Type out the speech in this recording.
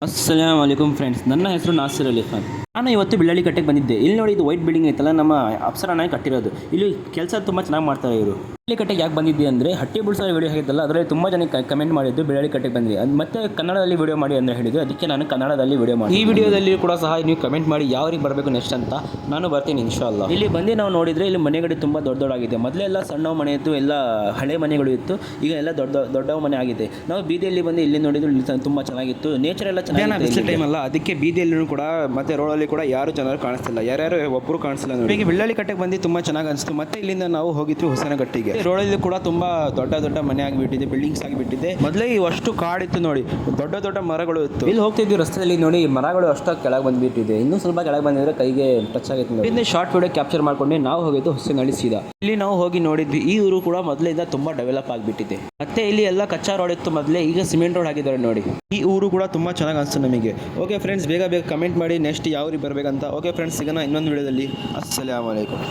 ಅಸ್ಸಲಾಮ್ ವಲೈಕುಮ್ friends, ನನ್ನ ಹೆಸರು ನಾಸಿರ್ ಅಲಿ ಖಾನ್. ನಾನು ಇವತ್ತು ಬೆಳ್ಳಳ್ಳಿ ಕಟ್ಟೆಗೆ ಬಂದಿದ್ದೆ. ಇಲ್ಲಿ ನೋಡಿ, ಇದು ವೈಟ್ ಬಿಲ್ಡಿಂಗ್ ಐತಲ್ಲ, ನಮ್ಮ ಅಪ್ಸರಾ ನಾಯಕ್ ಕಟ್ಟಿರೋದು. ಇಲ್ಲಿ ಕೆಲಸ ತುಂಬ ಚೆನ್ನಾಗಿ ಮಾಡ್ತಾರೆ ಇವರು. ಬೆಳ್ಳಳ್ಳಿ ಕಟ್ಟೆಗೆ ಯಾಕೆ ಬಂದಿದ್ದೆ ಅಂದರೆ, ಹಟ್ಟಿ ಬುಳ್ಸೋ ವಿಡಿಯೋ ಆಗಿದ್ದಲ್ಲ, ಅದರಲ್ಲಿ ತುಂಬ ಜನ ಕಮೆಂಟ್ ಮಾಡಿದ್ದು ಬೆಳ್ಳಳ್ಳಿ ಕಟ್ಟೆಗೆ ಬಂದ್ರಿ ಅದು ಮತ್ತೆ ಕನ್ನಡದಲ್ಲಿ ವಿಡಿಯೋ ಮಾಡಿ ಅಂತ ಹೇಳಿದ್ರು. ಅದಕ್ಕೆ ನಾನು ಕನ್ನಡದಲ್ಲಿ ವಿಡಿಯೋ ಮಾಡಿ, ಈ ವಿಡಿಯೋದಲ್ಲಿ ಕೂಡ ಸಹ ನೀವು ಕಮೆಂಟ್ ಮಾಡಿ ಯಾವ ರೀತಿ ಬರಬೇಕು ನೆಕ್ಸ್ಟ್ ಅಂತ ನಾನು ಬರ್ತೀನಿ ಇನ್ಶಾಅಲ್ಲಾ. ಇಲ್ಲಿ ಬಂದು ನಾವು ನೋಡಿದರೆ ಇಲ್ಲಿ ಮನೆಗಳು ತುಂಬ ದೊಡ್ಡದಾಗಿದೆ. ಮೊದಲೆಲ್ಲ ಸಣ್ಣ ಮನೆ ಇತ್ತು, ಎಲ್ಲ ಹಳೆ ಮನೆಗಳು ಇತ್ತು. ಈಗ ಎಲ್ಲ ದೊಡ್ಡ ಮನೆ ಆಗಿದೆ. ನಾವು ಬೀದಿಯಲ್ಲಿ ಬಂದು ಇಲ್ಲಿ ನೋಡಿದ್ರು, ಇಲ್ಲಿ ತುಂಬ ಚೆನ್ನಾಗಿತ್ತು. ನೇಚರ್ ಎಲ್ಲ ಚೆನ್ನಾಗಿ ಬಿಸಿಲು ಟೈಮ್ ಅಲ್ಲ, ಅದಕ್ಕೆ ಬೀದಿಯಲ್ಲೂ ಕೂಡ ಮತ್ತೆ ರೋಡಲ್ಲಿ ಕೂಡ ಯಾರು ಜನರು ಕಾಣಿಸ್ತಿಲ್ಲ, ಯಾರ್ಯಾರು ಒಬ್ಬರು ಕಾಣಿಸ್ತಿಲ್ಲ. ನೋಡಿ, ಈಗ ಬೆಳ್ಳಳ್ಳಿ ಕಟ್ಟೆಗೆ ಬಂದು ತುಂಬ ಚೆನ್ನಾಗಿ ಅನಿಸ್ತು. ಮತ್ತೆ ಇಲ್ಲಿಂದ ನಾವು ಹೋಗಿದ್ವಿ ಹೊಸನಗಟ್ಟಿಗೆ. ರೋಡಲ್ಲಿ ಕೂಡ ತುಂಬಾ ದೊಡ್ಡ ಮನೆ ಆಗಿಬಿಟ್ಟಿದೆ, ಬಿಲ್ಡಿಂಗ್ಸ್ ಆಗಿಬಿಟ್ಟಿದೆ. ಮೊದಲೇ ಅಷ್ಟು ಕಾಡಿತ್ತು ನೋಡಿ, ದೊಡ್ಡ ಮರಗಳು ಇತ್ತು. ಇಲ್ಲಿ ಹೋಗ್ತಿದ್ವಿ ರಸ್ತೆಯಲ್ಲಿ ನೋಡಿ, ಮರಗಳು ಅಷ್ಟು ಕೆಳಗೆ ಬಂದ್ಬಿಟ್ಟಿದೆ. ಇನ್ನೂ ಸ್ವಲ್ಪ ಕೆಳಗೆ ಬಂದಿದ್ರೆ ಕೈಗೆ ಟಚ್ ಆಗಿತ್ತು. ಇಲ್ಲಿಂದ ಶಾರ್ಟ್ ವಿಡಿಯೋ ಕ್ಯಾಪ್ಚರ್ ಮಾಡ್ಕೊಂಡು ನಾವು ಹೋಗಿದ್ದು ಹೊಸನಹಳ್ಳಿ ಸೀದಾ. ಇಲ್ಲಿ ನಾವು ಹೋಗಿ ನೋಡಿದ್ವಿ, ಈ ಊರು ಕೂಡ ಮೊದಲಿಂದ ತುಂಬಾ ಡೆವಲಪ್ ಆಗಿಬಿಟ್ಟಿದೆ. ಮತ್ತೆ ಇಲ್ಲಿ ಎಲ್ಲ ಕಚ್ಚಾ ರೋಡ್ ಇತ್ತು ಮೊದಲೇ, ಈಗ ಸಿಮೆಂಟ್ ರೋಡ್ ಆಗಿದ್ದಾರೆ ನೋಡಿ. ಈ ಊರು ಕೂಡ ತುಂಬ ಚೆನ್ನಾಗಿ ಅನಿಸ್ತು ನಮಗೆ. ಓಕೆ ಫ್ರೆಂಡ್ಸ್, ಬೇಗ ಕಮೆಂಟ್ ಮಾಡಿ ನೆಕ್ಸ್ಟ್ ಯಾವ ರೀತಿ ಬರಬೇಕಂತ. ಓಕೆ ಫ್ರೆಂಡ್ಸ್, ಸಿಗೋಣ ಇನ್ನೊಂದು ವಿಡಿಯೋದಲ್ಲಿ. ಅಸ್ಸಲಾಮು ಅಲೈಕುಮ್.